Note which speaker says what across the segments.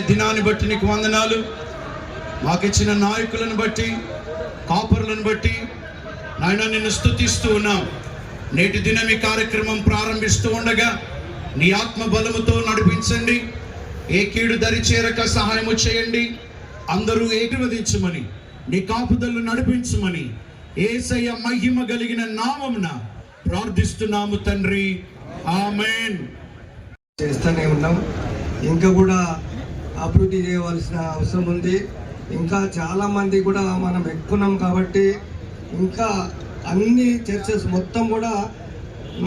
Speaker 1: దినాన్ని బట్టి నీకు వందనాలు. మాకిచ్చిన నాయకులను బట్టి, కాపరులను బట్టి నాయన నిన్ను స్తుతిస్తూ ఉన్నాం. నేటి దినం ఈ కార్యక్రమం ప్రారంభిస్తూ ఉండగా నీ ఆత్మ బలముతో నడిపించండి. ఏ కీడు దరి చేరక సహాయము చేయండి. అందరూ ఏకీభవించమని, నీ కాపుదలను నడిపించమని యేసయ్య మహిమ కలిగిన నామమున ప్రార్థిస్తున్నాము తండ్రి, ఆమేన్.
Speaker 2: చేస్తూనే ఉన్నాం. ఇంకా కూడా అభివృద్ధి చేయవలసిన అవసరం ఉంది. ఇంకా చాలామంది కూడా మనం ఎక్కున్నాం కాబట్టి ఇంకా అన్ని చర్చెస్ మొత్తం కూడా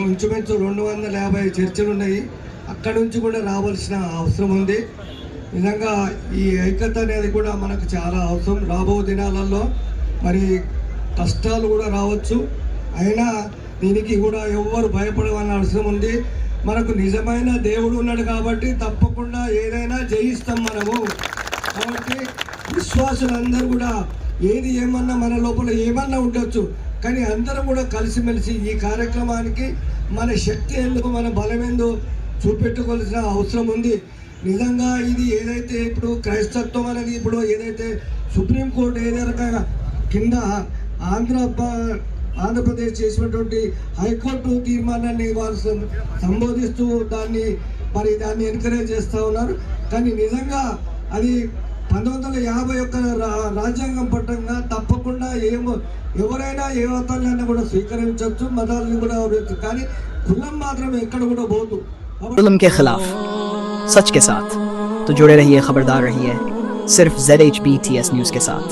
Speaker 2: ఇంచుమించు 250 చర్చలు ఉన్నాయి. అక్కడి నుంచి కూడా రావాల్సిన అవసరం ఉంది. నిజంగా ఈ ఐక్యత అనేది కూడా మనకు చాలా అవసరం. రాబో దినాలలో మరి కష్టాలు కూడా రావచ్చు, అయినా దీనికి కూడా ఎవ్వరు భయపడవలసిన అవసరం ఉంది. మనకు నిజమైన దేవుడు ఉన్నాడు కాబట్టి తప్పకుండా ఏదైనా జయిస్తాం మనము. కాబట్టి విశ్వాసులందరూ కూడా ఏది ఏమన్నా మన లోపల ఏమన్నా ఉండొచ్చు, కానీ అందరం కూడా కలిసిమెలిసి ఈ కార్యక్రమానికి మన శక్తి ఎందుకు, మన బలం ఎందుకు చూపెట్టుకోవాల్సిన అవసరం ఉంది. నిజంగా ఇది ఏదైతే ఇప్పుడు క్రైస్తత్వం అనేది ఇప్పుడు ఏదైతే సుప్రీంకోర్టు ఏదే రకంగా కింద ఆంధ్రప్రదేశ్ చేసినటువంటి హైకోర్టు తీర్మానాన్ని వారు సంబోధిస్తూ దాన్ని ఎంకరేజ్ చేస్తూ ఉన్నారు. కానీ నిజంగా అది 1951 రాజ్యాంగం పట్టంగా తప్పకుండా ఎవరైనా ఏ మతాలైనా కూడా స్వీకరించవచ్చు, మతాలను కూడా కానీ కులం మాత్రం ఎక్కడ కూడా పోదు.
Speaker 3: जुल्म के खिलाफ सच के साथ तो जुड़े रहिए, खबरदार रहिए सिर्फ ZHBTS न्यूज़ के साथ।